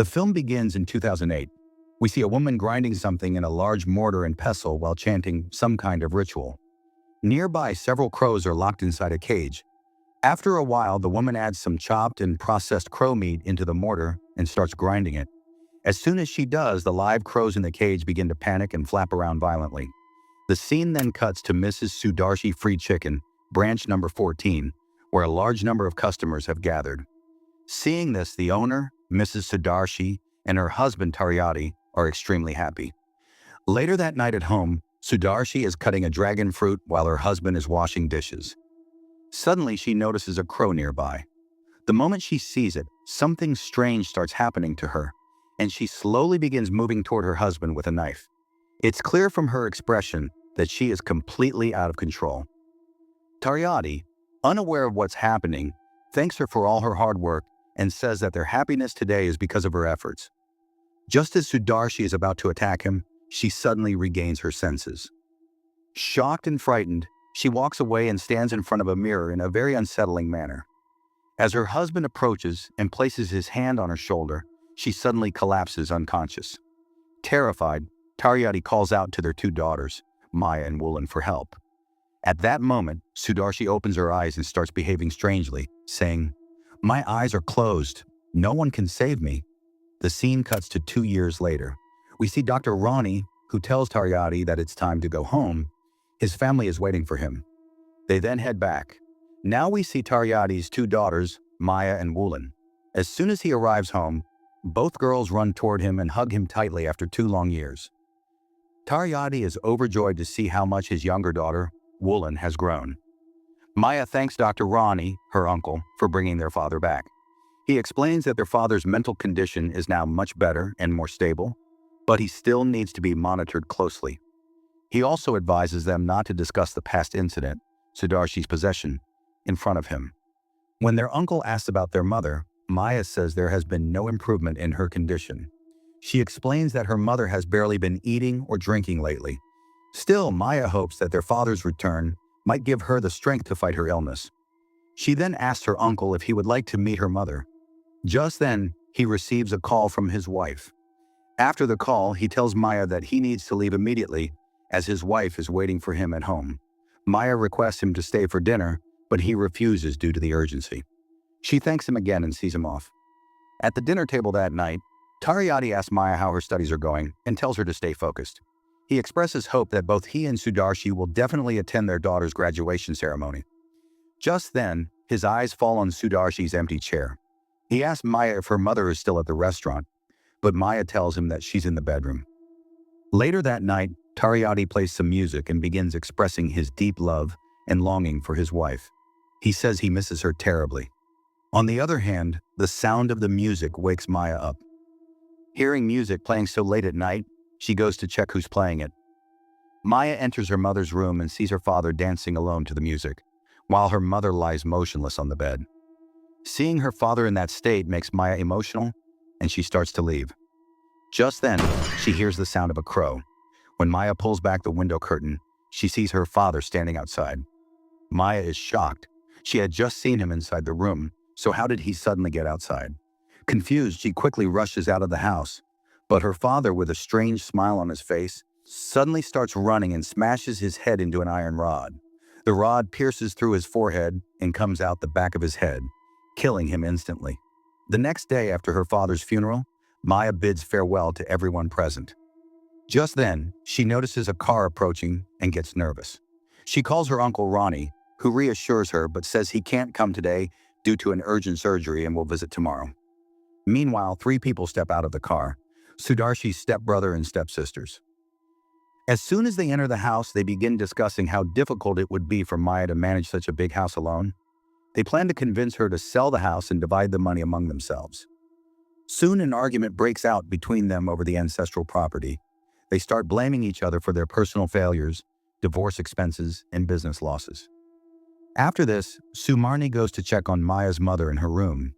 The film begins in 2008. We see a woman grinding something in a large mortar and pestle while chanting some kind of ritual. Nearby, several crows are locked inside a cage. After a while, the woman adds some chopped and processed crow meat into the mortar and starts grinding it. As soon as she does, the live crows in the cage begin to panic and flap around violently. The scene then cuts to Mrs. Sudarshi Fried Chicken, branch number 14, where a large number of customers have gathered. Seeing this, the owner, Mrs. Sudarshi, and her husband Taryati are extremely happy. Later that night at home, Sudarshi is cutting a dragon fruit while her husband is washing dishes. Suddenly, she notices a crow nearby. The moment she sees it, something strange starts happening to her, and she slowly begins moving toward her husband with a knife. It's clear from her expression that she is completely out of control. Taryati, unaware of what's happening, thanks her for all her hard work and says that their happiness today is because of her efforts. Just as Sudarshi is about to attack him, she suddenly regains her senses. Shocked and frightened, she walks away and stands in front of a mirror in a very unsettling manner. As her husband approaches and places his hand on her shoulder, she suddenly collapses unconscious. Terrified, Taryati calls out to their two daughters, Maya and Woolen, for help. At that moment, Sudarshi opens her eyes and starts behaving strangely, saying, "My eyes are closed. No one can save me." The scene cuts to 2 years later. We see Dr. Ronnie, who tells Taryati that it's time to go home. His family is waiting for him. They then head back. Now we see Taryati's two daughters, Maya and Woolen. As soon as he arrives home, both girls run toward him and hug him tightly after 2 long years. Taryati is overjoyed to see how much his younger daughter, Woolen, has grown. Maya thanks Dr. Ronnie, her uncle, for bringing their father back. He explains that their father's mental condition is now much better and more stable, but he still needs to be monitored closely. He also advises them not to discuss the past incident, Sudarshi's possession, in front of him. When their uncle asks about their mother, Maya says there has been no improvement in her condition. She explains that her mother has barely been eating or drinking lately. Still, Maya hopes that their father's return might give her the strength to fight her illness. She then asks her uncle if he would like to meet her mother. Just then, he receives a call from his wife. After the call, he tells Maya that he needs to leave immediately, as his wife is waiting for him at home. Maya requests him to stay for dinner, but he refuses due to the urgency. She thanks him again and sees him off. At the dinner table that night, Taryati asks Maya how her studies are going and tells her to stay focused. He expresses hope that both he and Sudarshi will definitely attend their daughter's graduation ceremony. Just then, his eyes fall on Sudarshi's empty chair. He asks Maya if her mother is still at the restaurant, but Maya tells him that she's in the bedroom. Later that night, Taryati plays some music and begins expressing his deep love and longing for his wife. He says he misses her terribly. On the other hand, the sound of the music wakes Maya up. Hearing music playing so late at night, she goes to check who's playing it. Maya enters her mother's room and sees her father dancing alone to the music, while her mother lies motionless on the bed. Seeing her father in that state makes Maya emotional, and she starts to leave. Just then, she hears the sound of a crow. When Maya pulls back the window curtain, she sees her father standing outside. Maya is shocked. She had just seen him inside the room, so how did he suddenly get outside? Confused, she quickly rushes out of the house, but her father, with a strange smile on his face, suddenly starts running and smashes his head into an iron rod. The rod pierces through his forehead and comes out the back of his head, killing him instantly. The next day after her father's funeral, Maya bids farewell to everyone present. Just then, she notices a car approaching and gets nervous. She calls her uncle Ronnie, who reassures her but says he can't come today due to an urgent surgery and will visit tomorrow. Meanwhile, 3 people step out of the car: Sudarshi's stepbrother and stepsisters. As soon as they enter the house, they begin discussing how difficult it would be for Maya to manage such a big house alone. They plan to convince her to sell the house and divide the money among themselves. Soon an argument breaks out between them over the ancestral property. They start blaming each other for their personal failures, divorce expenses, and business losses. After this, Sumarni goes to check on Maya's mother in her room.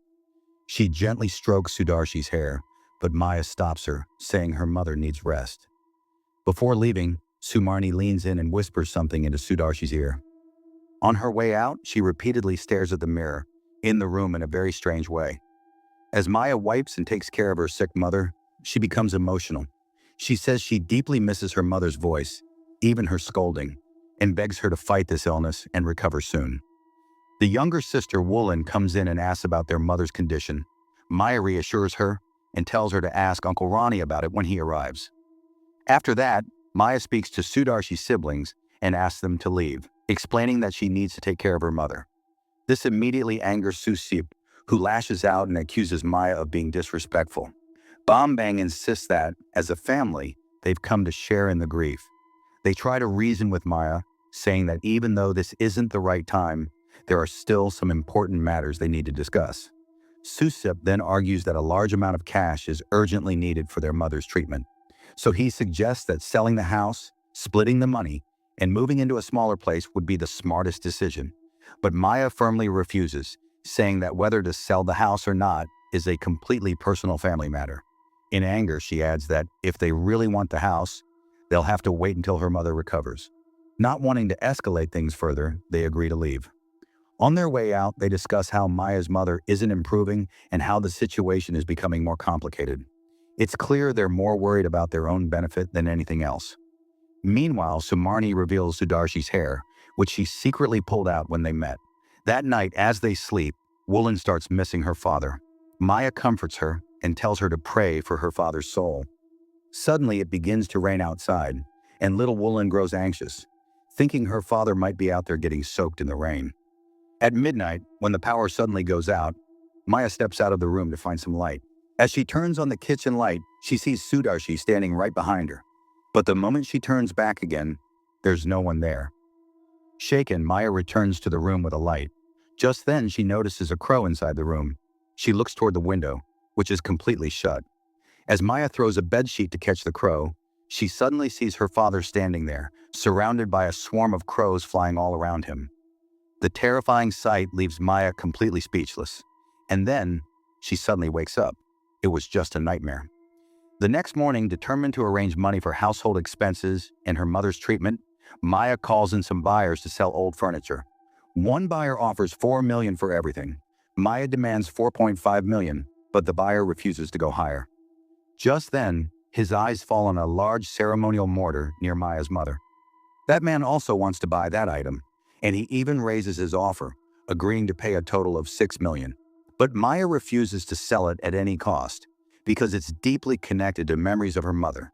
She gently strokes Sudarshi's hair, but Maya stops her, saying her mother needs rest. Before leaving, Sumarni leans in and whispers something into Sudarshi's ear. On her way out, she repeatedly stares at the mirror in the room in a very strange way. As Maya wipes and takes care of her sick mother, she becomes emotional. She says she deeply misses her mother's voice, even her scolding, and begs her to fight this illness and recover soon. The younger sister, Woolen, comes in and asks about their mother's condition. Maya reassures her and tells her to ask Uncle Ronnie about it when he arrives. After that, Maya speaks to Sudarshi's siblings and asks them to leave, explaining that she needs to take care of her mother. This immediately angers Susip, who lashes out and accuses Maya of being disrespectful. Bombang insists that, as a family, they've come to share in the grief. They try to reason with Maya, saying that even though this isn't the right time, there are still some important matters they need to discuss. Susip then argues that a large amount of cash is urgently needed for their mother's treatment. So he suggests that selling the house, splitting the money, and moving into a smaller place would be the smartest decision. But Maya firmly refuses, saying that whether to sell the house or not is a completely personal family matter. In anger, she adds that if they really want the house, they'll have to wait until her mother recovers. Not wanting to escalate things further, they agree to leave. On their way out, they discuss how Maya's mother isn't improving and how the situation is becoming more complicated. It's clear they're more worried about their own benefit than anything else. Meanwhile, Sumarni reveals Sudarshi's hair, which she secretly pulled out when they met. That night, as they sleep, Woolen starts missing her father. Maya comforts her and tells her to pray for her father's soul. Suddenly, it begins to rain outside, and little Woolen grows anxious, thinking her father might be out there getting soaked in the rain. At midnight, when the power suddenly goes out, Maya steps out of the room to find some light. As she turns on the kitchen light, she sees Sudarshi standing right behind her. But the moment she turns back again, there's no one there. Shaken, Maya returns to the room with a light. Just then, she notices a crow inside the room. She looks toward the window, which is completely shut. As Maya throws a bedsheet to catch the crow, she suddenly sees her father standing there, surrounded by a swarm of crows flying all around him. The terrifying sight leaves Maya completely speechless. And then, she suddenly wakes up. It was just a nightmare. The next morning, determined to arrange money for household expenses and her mother's treatment, Maya calls in some buyers to sell old furniture. One buyer offers $4 million for everything. Maya demands $4.5 million, but the buyer refuses to go higher. Just then, his eyes fall on a large ceremonial mortar near Maya's mother. That man also wants to buy that item, and he even raises his offer, agreeing to pay a total of $6 million. But Maya refuses to sell it at any cost, because it's deeply connected to memories of her mother.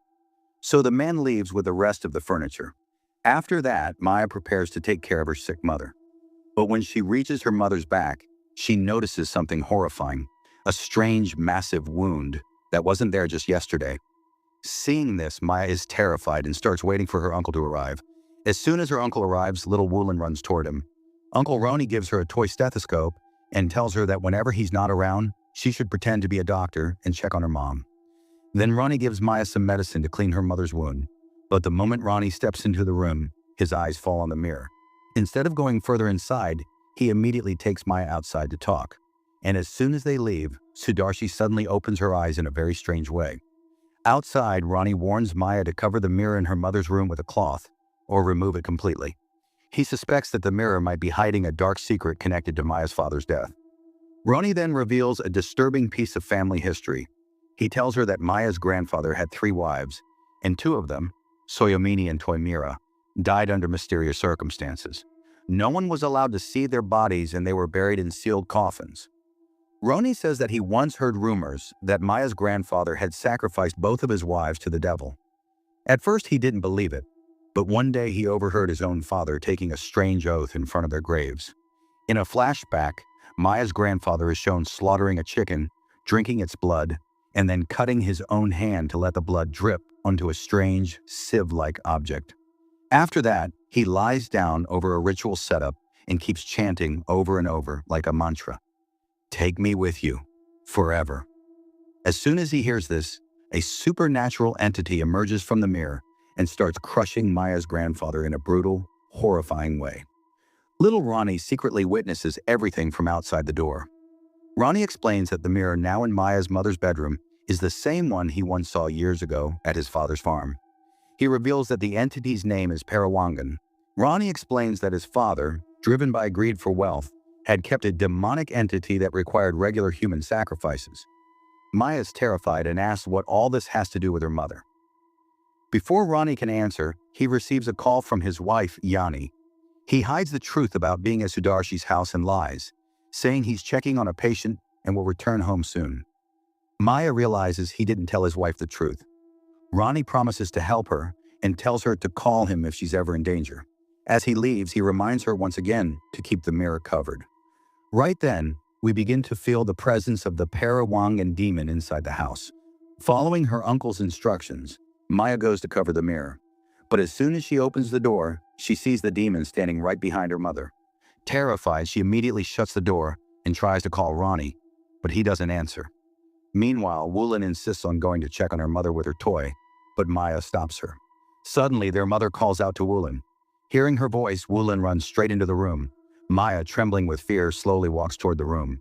So the man leaves with the rest of the furniture. After that, Maya prepares to take care of her sick mother. But when she reaches her mother's back, she notices something horrifying, a strange, massive wound that wasn't there just yesterday. Seeing this, Maya is terrified and starts waiting for her uncle to arrive. As soon as her uncle arrives, little Woolen runs toward him. Uncle Ronnie gives her a toy stethoscope and tells her that whenever he's not around, she should pretend to be a doctor and check on her mom. Then Ronnie gives Maya some medicine to clean her mother's wound. But the moment Ronnie steps into the room, his eyes fall on the mirror. Instead of going further inside, he immediately takes Maya outside to talk. And as soon as they leave, Sudarshi suddenly opens her eyes in a very strange way. Outside, Ronnie warns Maya to cover the mirror in her mother's room with a cloth, or remove it completely. He suspects that the mirror might be hiding a dark secret connected to Maya's father's death. Ronnie then reveals a disturbing piece of family history. He tells her that Maya's grandfather had 3 wives, and 2 of them, Soyomini and Toimira, died under mysterious circumstances. No one was allowed to see their bodies, and they were buried in sealed coffins. Ronnie says that he once heard rumors that Maya's grandfather had sacrificed both of his wives to the devil. At first, he didn't believe it, but one day he overheard his own father taking a strange oath in front of their graves. In a flashback, Maya's grandfather is shown slaughtering a chicken, drinking its blood, and then cutting his own hand to let the blood drip onto a strange, sieve-like object. After that, he lies down over a ritual setup and keeps chanting over and over like a mantra. "Take me with you, forever." As soon as he hears this, a supernatural entity emerges from the mirror and starts crushing Maya's grandfather in a brutal, horrifying way. Little Ronnie secretly witnesses everything from outside the door. Ronnie explains that the mirror now in Maya's mother's bedroom is the same one he once saw years ago at his father's farm. He reveals that the entity's name is Perewangan. Ronnie explains that his father, driven by greed for wealth, had kept a demonic entity that required regular human sacrifices. Maya's terrified and asks what all this has to do with her mother. Before Ronnie can answer, he receives a call from his wife, Yani. He hides the truth about being at Sudarshi's house and lies, saying he's checking on a patient and will return home soon. Maya realizes he didn't tell his wife the truth. Ronnie promises to help her and tells her to call him if she's ever in danger. As he leaves, he reminds her once again to keep the mirror covered. Right then, we begin to feel the presence of the Perewangan demon inside the house. Following her uncle's instructions, Maya goes to cover the mirror. But as soon as she opens the door, she sees the demon standing right behind her mother. Terrified, she immediately shuts the door and tries to call Ronnie, but he doesn't answer. Meanwhile, Woolan insists on going to check on her mother with her toy, but Maya stops her. Suddenly, their mother calls out to Woolan. Hearing her voice, Woolan runs straight into the room. Maya, trembling with fear, slowly walks toward the room.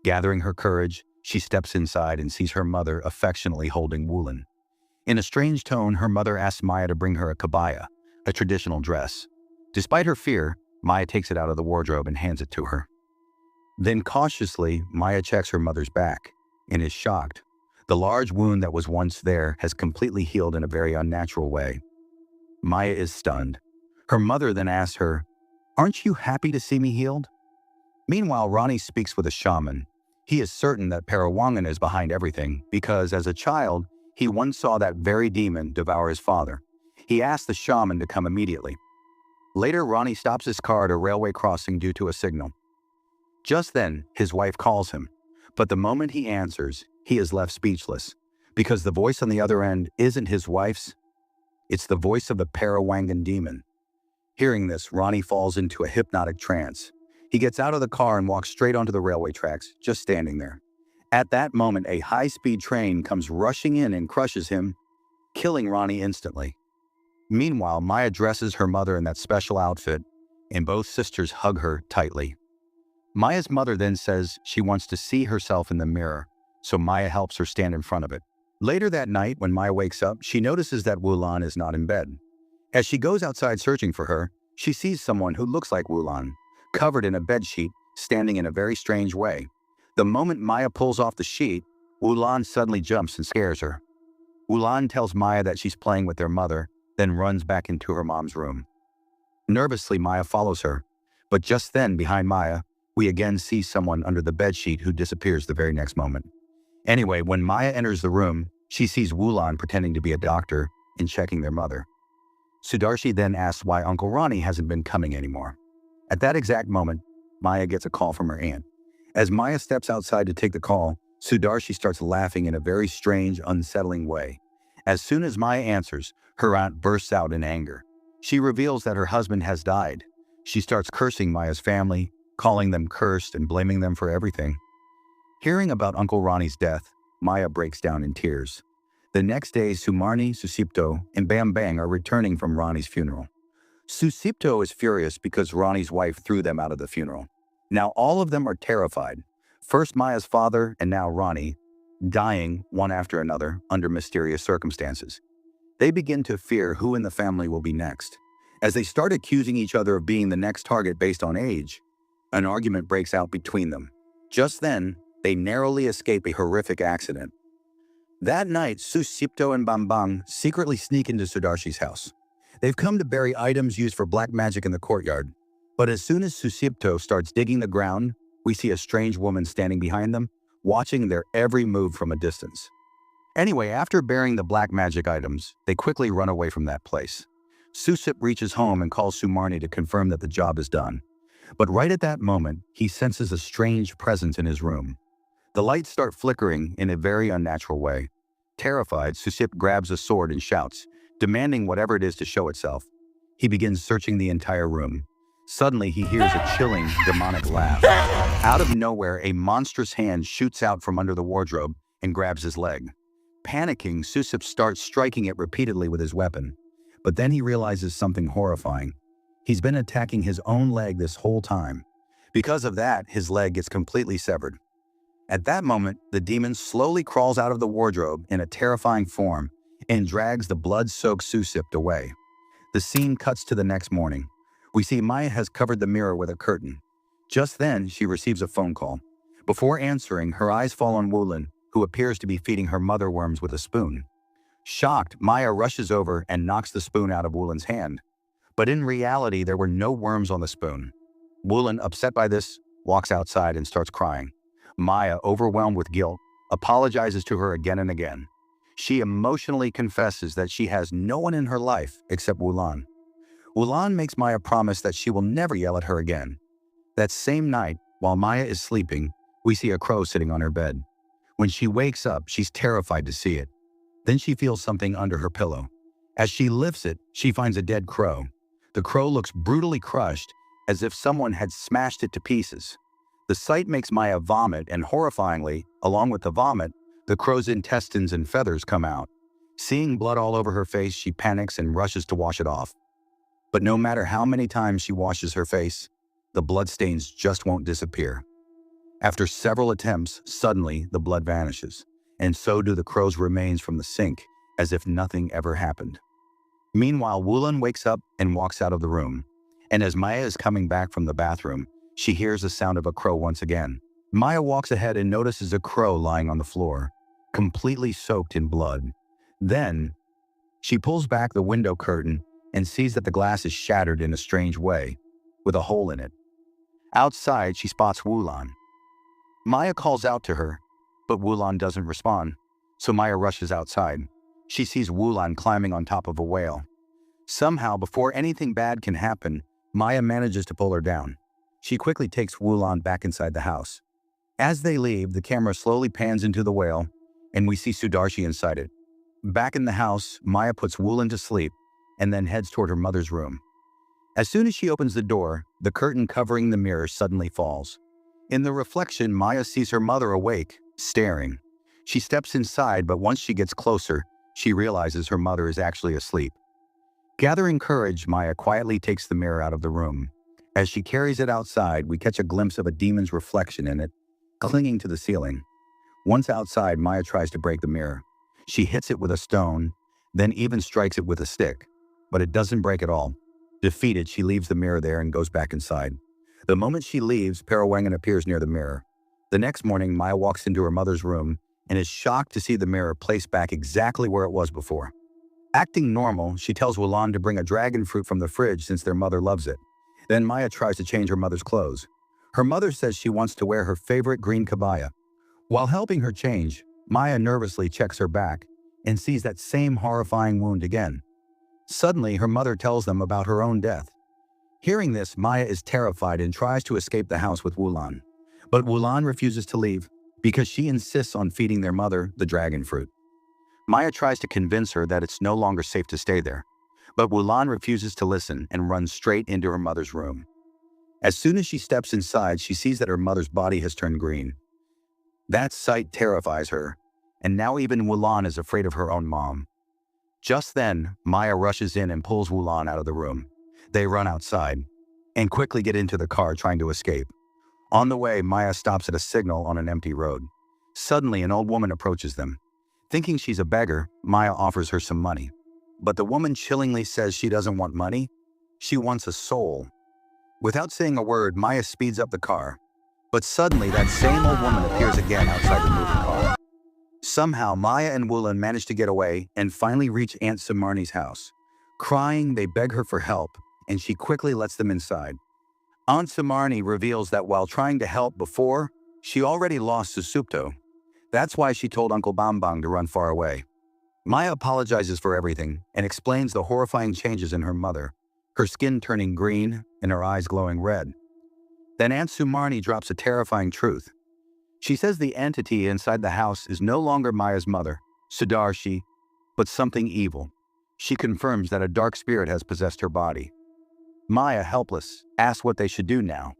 Gathering her courage, she steps inside and sees her mother affectionately holding Woolan. In a strange tone, her mother asks Maya to bring her a kabaya, a traditional dress. Despite her fear, Maya takes it out of the wardrobe and hands it to her. Then cautiously, Maya checks her mother's back and is shocked. The large wound that was once there has completely healed in a very unnatural way. Maya is stunned. Her mother then asks her, "Aren't you happy to see me healed?" Meanwhile, Ronnie speaks with a shaman. He is certain that Perewangan is behind everything because, as a child, he once saw that very demon devour his father. He asked the shaman to come immediately. Later, Ronnie stops his car at a railway crossing due to a signal. Just then, his wife calls him, but the moment he answers, he is left speechless because the voice on the other end isn't his wife's, it's the voice of the Perewangan demon. Hearing this, Ronnie falls into a hypnotic trance. He gets out of the car and walks straight onto the railway tracks, just standing there. At that moment, a high-speed train comes rushing in and crushes him, killing Ronnie instantly. Meanwhile, Maya dresses her mother in that special outfit, and both sisters hug her tightly. Maya's mother then says she wants to see herself in the mirror, so Maya helps her stand in front of it. Later that night, when Maya wakes up, she notices that Woolan is not in bed. As she goes outside searching for her, she sees someone who looks like Woolan, covered in a bedsheet, standing in a very strange way. The moment Maya pulls off the sheet, Woolan suddenly jumps and scares her. Woolan tells Maya that she's playing with their mother, then runs back into her mom's room. Nervously, Maya follows her, but just then, behind Maya, we again see someone under the bedsheet who disappears the very next moment. Anyway, when Maya enters the room, she sees Woolan pretending to be a doctor and checking their mother. Sudarshi then asks why Uncle Ronnie hasn't been coming anymore. At that exact moment, Maya gets a call from her aunt. As Maya steps outside to take the call, Sudarshi starts laughing in a very strange, unsettling way. As soon as Maya answers, her aunt bursts out in anger. She reveals that her husband has died. She starts cursing Maya's family, calling them cursed and blaming them for everything. Hearing about Uncle Ronnie's death, Maya breaks down in tears. The next day, Sumarni, Susipto, and Bam Bang are returning from Ronnie's funeral. Susipto is furious because Ronnie's wife threw them out of the funeral. Now all of them are terrified. First Maya's father and now Ronnie, dying one after another under mysterious circumstances. They begin to fear who in the family will be next. As they start accusing each other of being the next target based on age, an argument breaks out between them. Just then, they narrowly escape a horrific accident. That night, Susipto and Bambang secretly sneak into Sudarshi's house. They've come to bury items used for black magic in the courtyard. But as soon as Susipto starts digging the ground, we see a strange woman standing behind them, watching their every move from a distance. Anyway, after burying the black magic items, they quickly run away from that place. Susip reaches home and calls Sumarni to confirm that the job is done. But right at that moment, he senses a strange presence in his room. The lights start flickering in a very unnatural way. Terrified, Susip grabs a sword and shouts, demanding whatever it is to show itself. He begins searching the entire room. Suddenly, he hears a chilling, demonic laugh. Out of nowhere, a monstrous hand shoots out from under the wardrobe and grabs his leg. Panicking, Susip starts striking it repeatedly with his weapon. But then he realizes something horrifying. He's been attacking his own leg this whole time. Because of that, his leg gets completely severed. At that moment, the demon slowly crawls out of the wardrobe in a terrifying form and drags the blood-soaked Susip away. The scene cuts to the next morning. We see Maya has covered the mirror with a curtain. Just then, she receives a phone call. Before answering, her eyes fall on Wulin, who appears to be feeding her mother worms with a spoon. Shocked, Maya rushes over and knocks the spoon out of Wulin's hand. But in reality, there were no worms on the spoon. Wulin, upset by this, walks outside and starts crying. Maya, overwhelmed with guilt, apologizes to her again and again. She emotionally confesses that she has no one in her life except Wulan. Wulan makes Maya promise that she will never yell at her again. That same night, while Maya is sleeping, we see a crow sitting on her bed. When she wakes up, she's terrified to see it. Then she feels something under her pillow. As she lifts it, she finds a dead crow. The crow looks brutally crushed, as if someone had smashed it to pieces. The sight makes Maya vomit, and horrifyingly, along with the vomit, the crow's intestines and feathers come out. Seeing blood all over her face, she panics and rushes to wash it off. But no matter how many times she washes her face, the bloodstains just won't disappear. After several attempts, suddenly the blood vanishes, and so do the crow's remains from the sink, as if nothing ever happened. Meanwhile, Wulin wakes up and walks out of the room. And as Maya is coming back from the bathroom, she hears the sound of a crow once again. Maya walks ahead and notices a crow lying on the floor, completely soaked in blood. Then, she pulls back the window curtain and sees that the glass is shattered in a strange way, with a hole in it. Outside, she spots Wulan. Maya calls out to her, but Wulan doesn't respond, so Maya rushes outside. She sees Wulan climbing on top of a whale. Somehow, before anything bad can happen, Maya manages to pull her down. She quickly takes Wulan back inside the house. As they leave, the camera slowly pans into the whale, and we see Sudarshi inside it. Back in the house, Maya puts Wulan to sleep and then heads toward her mother's room. As soon as she opens the door, the curtain covering the mirror suddenly falls. In the reflection, Maya sees her mother awake, staring. She steps inside, but once she gets closer, she realizes her mother is actually asleep. Gathering courage, Maya quietly takes the mirror out of the room. As she carries it outside, we catch a glimpse of a demon's reflection in it, clinging to the ceiling. Once outside, Maya tries to break the mirror. She hits it with a stone, then even strikes it with a stick, but it doesn't break at all. Defeated, she leaves the mirror there and goes back inside. The moment she leaves, Perewangan appears near the mirror. The next morning, Maya walks into her mother's room and is shocked to see the mirror placed back exactly where it was before. Acting normal, she tells Wulan to bring a dragon fruit from the fridge since their mother loves it. Then Maya tries to change her mother's clothes. Her mother says she wants to wear her favorite green kabaya. While helping her change, Maya nervously checks her back and sees that same horrifying wound again. Suddenly, her mother tells them about her own death. Hearing this, Maya is terrified and tries to escape the house with Wulan. But Wulan refuses to leave because she insists on feeding their mother the dragon fruit. Maya tries to convince her that it's no longer safe to stay there, but Wulan refuses to listen and runs straight into her mother's room. As soon as she steps inside, she sees that her mother's body has turned green. That sight terrifies her, and now even Wulan is afraid of her own mom. Just then, Maya rushes in and pulls Wulan out of the room. They run outside and quickly get into the car trying to escape. On the way, Maya stops at a signal on an empty road. Suddenly, an old woman approaches them. Thinking she's a beggar, Maya offers her some money. But the woman chillingly says she doesn't want money, she wants a soul. Without saying a word, Maya speeds up the car. But suddenly, that same old woman appears again outside the moving car. Somehow, Maya and Wulan manage to get away and finally reach Aunt Samarni's house. Crying, they beg her for help, and she quickly lets them inside. Aunt Samarni reveals that while trying to help before, she already lost Susupto. That's why she told Uncle Bambang to run far away. Maya apologizes for everything and explains the horrifying changes in her mother, her skin turning green and her eyes glowing red. Then Aunt Sumarni drops a terrifying truth. She says the entity inside the house is no longer Maya's mother, Sudarshi, but something evil. She confirms that a dark spirit has possessed her body. Maya, helpless, asks what they should do now.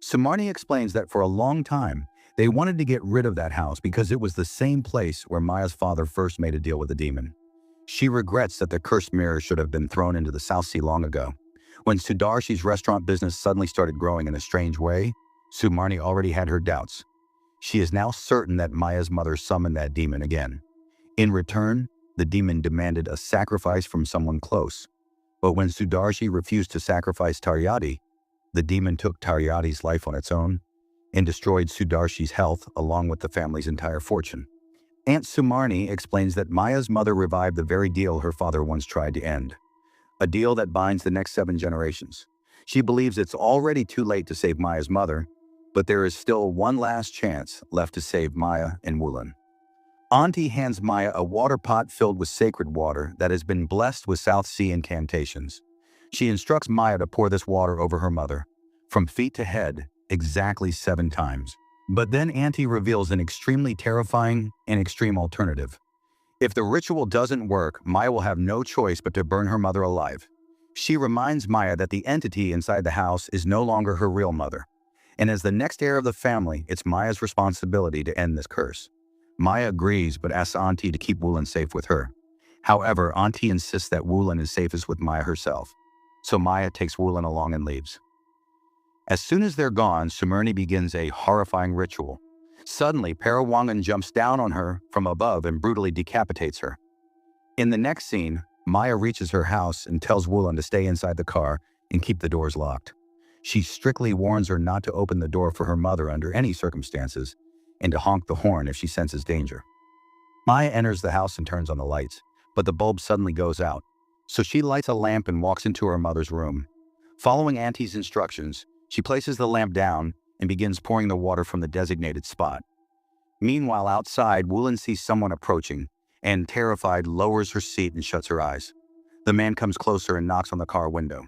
Sumarni explains that for a long time, they wanted to get rid of that house because it was the same place where Maya's father first made a deal with the demon. She regrets that the cursed mirror should have been thrown into the South Sea long ago. When Sudarshi's restaurant business suddenly started growing in a strange way, Sumarni already had her doubts. She is now certain that Maya's mother summoned that demon again. In return, the demon demanded a sacrifice from someone close. But when Sudarshi refused to sacrifice Taryati, the demon took Taryati's life on its own and destroyed Sudarshi's health along with the family's entire fortune. Aunt Sumarni explains that Maya's mother revived the very deal her father once tried to end, a deal that binds the next 7 generations. She believes it's already too late to save Maya's mother, but there is still one last chance left to save Maya and Wulan. Auntie hands Maya a water pot filled with sacred water that has been blessed with South Sea incantations. She instructs Maya to pour this water over her mother, from feet to head, exactly 7 times. But then Auntie reveals an extremely terrifying and extreme alternative. If the ritual doesn't work, Maya will have no choice but to burn her mother alive. She reminds Maya that the entity inside the house is no longer her real mother, and as the next heir of the family, it's Maya's responsibility to end this curse. Maya agrees but asks Auntie to keep Wulan safe with her. However, Auntie insists that Wulan is safest with Maya herself, so Maya takes Wulan along and leaves. As soon as they're gone, Sumarni begins a horrifying ritual. Suddenly, Perewangan jumps down on her from above and brutally decapitates her. In the next scene, Maya reaches her house and tells Wulan to stay inside the car and keep the doors locked. She strictly warns her not to open the door for her mother under any circumstances and to honk the horn if she senses danger. Maya enters the house and turns on the lights, but the bulb suddenly goes out, so she lights a lamp and walks into her mother's room. Following Auntie's instructions, she places the lamp down and begins pouring the water from the designated spot. Meanwhile, outside, Wulan sees someone approaching and, terrified, lowers her seat and shuts her eyes. The man comes closer and knocks on the car window.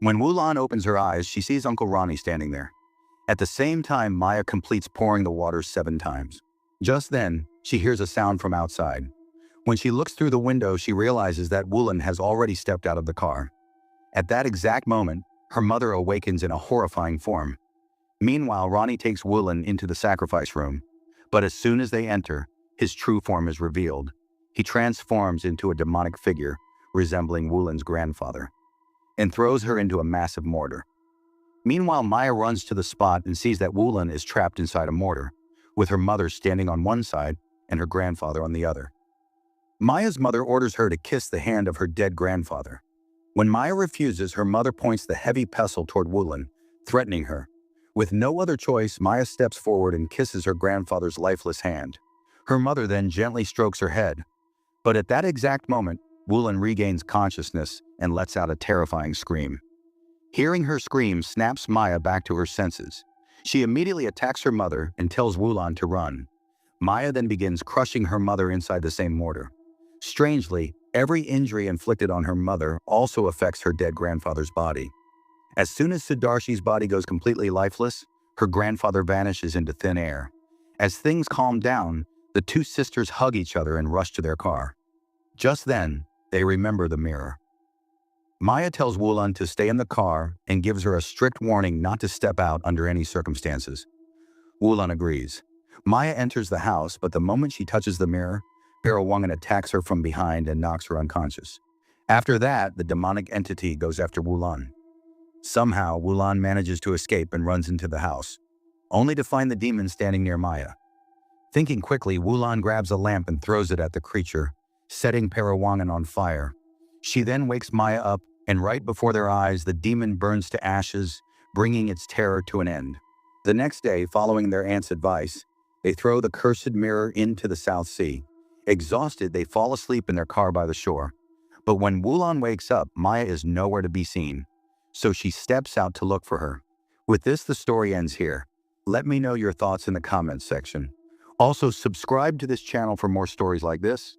When Wulan opens her eyes, she sees Uncle Ronnie standing there. At the same time, Maya completes pouring the water 7 times. Just then, she hears a sound from outside. When she looks through the window, she realizes that Wulan has already stepped out of the car. At that exact moment, her mother awakens in a horrifying form. Meanwhile, Ronnie takes Wulan into the sacrifice room, but as soon as they enter, his true form is revealed. He transforms into a demonic figure resembling Wulan's grandfather and throws her into a massive mortar. Meanwhile, Maya runs to the spot and sees that Wulan is trapped inside a mortar, with her mother standing on one side and her grandfather on the other. Maya's mother orders her to kiss the hand of her dead grandfather. When Maya refuses, her mother points the heavy pestle toward Wulan, threatening her. With no other choice, Maya steps forward and kisses her grandfather's lifeless hand. Her mother then gently strokes her head. But at that exact moment, Wulan regains consciousness and lets out a terrifying scream. Hearing her scream snaps Maya back to her senses. She immediately attacks her mother and tells Wulan to run. Maya then begins crushing her mother inside the same mortar. Strangely, every injury inflicted on her mother also affects her dead grandfather's body. As soon as Sudarshi's body goes completely lifeless, her grandfather vanishes into thin air. As things calm down, the 2 sisters hug each other and rush to their car. Just then, they remember the mirror. Maya tells Wulan to stay in the car and gives her a strict warning not to step out under any circumstances. Wulan agrees. Maya enters the house, but the moment she touches the mirror, Perewangan attacks her from behind and knocks her unconscious. After that, the demonic entity goes after Wulan. Somehow, Wulan manages to escape and runs into the house, only to find the demon standing near Maya. Thinking quickly, Wulan grabs a lamp and throws it at the creature, setting Perewangan on fire. She then wakes Maya up, and right before their eyes, the demon burns to ashes, bringing its terror to an end. The next day, following their aunt's advice, they throw the cursed mirror into the South Sea. Exhausted, they fall asleep in their car by the shore. But when Wulan wakes up, Maya is nowhere to be seen, so she steps out to look for her. With this, the story ends here. Let me know your thoughts in the comments section. Also, subscribe to this channel for more stories like this.